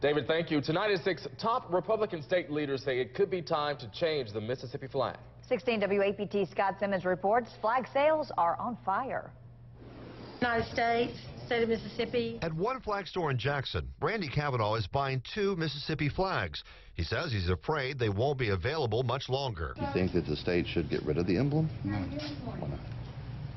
David, thank you. Tonight at 6, top Republican state leaders say it could be time to change the Mississippi flag. 16 WAPT Scott Simmons reports flag sales are on fire. United States, state of Mississippi. At one flag store in Jackson, Randy Cavanaugh is buying 2 Mississippi flags. He says he's afraid they won't be available much longer. You think that the state should get rid of the emblem? No. Why not?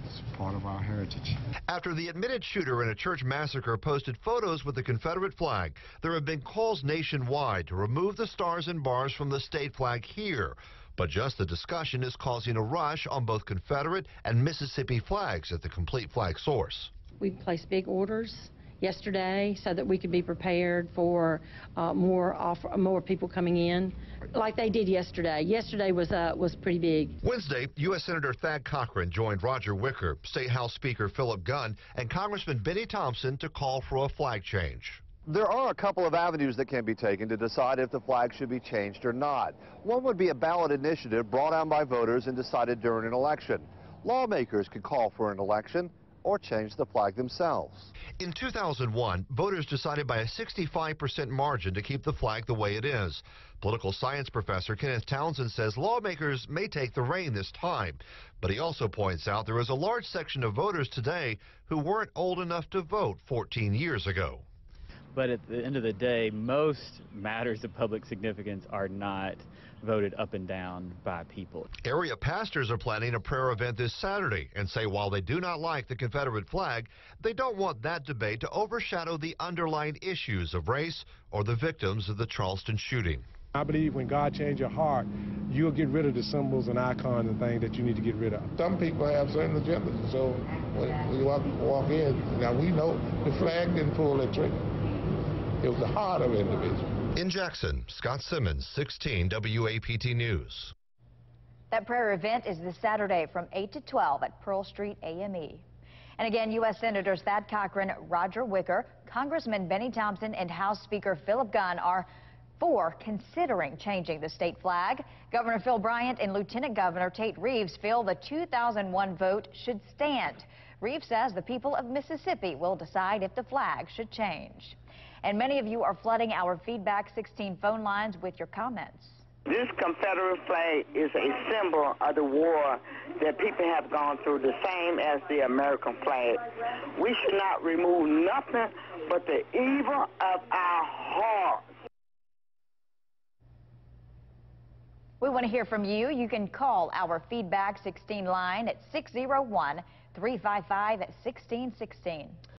It's part of our heritage. After the admitted shooter in a church massacre posted photos with the Confederate flag, there have been calls nationwide to remove the stars and bars from the state flag here. But just the discussion is causing a rush on both Confederate and Mississippi flags at the Complete Flag source. We placed big orders yesterday so that we could be prepared for more people coming in, like they did yesterday. Yesterday was pretty big. Wednesday, U.S. Senator Thad Cochran joined Roger Wicker, State House Speaker Philip Gunn, and Congressman Benny Thompson to call for a flag change. There are a couple of avenues that can be taken to decide if the flag should be changed or not. One would be a ballot initiative brought on by voters and decided during an election. Lawmakers could call for an election or change the flag themselves. In 2001, voters decided by a 65% margin to keep the flag the way it is. Political science professor Kenneth Townsend says lawmakers may take the rein this time, but he also points out there is a large section of voters today who weren't old enough to vote 14 years ago. But at the end of the day, most matters of public significance are not voted up and down by people. Area pastors are planning a prayer event this Saturday and say while they do not like the Confederate flag, they don't want that debate to overshadow the underlying issues of race or the victims of the Charleston shooting. I believe when God changes your heart, you'll get rid of the symbols and icons and things that you need to get rid of. Some people have certain agendas, so when we walk in, now we know the flag didn't pull that trigger. It was the heart of individual. In Jackson, Scott Simmons, 16 WAPT News. That prayer event is this Saturday from 8 to 12 at Pearl Street AME. And again, U.S. Senators Thad Cochran, Roger Wicker, Congressman Benny Thompson, and House Speaker Philip Gunn are for considering changing the state flag. Governor Phil Bryant and Lieutenant Governor Tate Reeves feel the 2001 vote should stand. Reeves says the people of Mississippi will decide if the flag should change. And many of you are flooding our Feedback 16 phone lines with your comments. This Confederate flag is a symbol of the war that people have gone through, the same as the American flag. We should not remove nothing but the evil of our hearts. We want to hear from you. You can call our Feedback 16 line at 601-355-1616.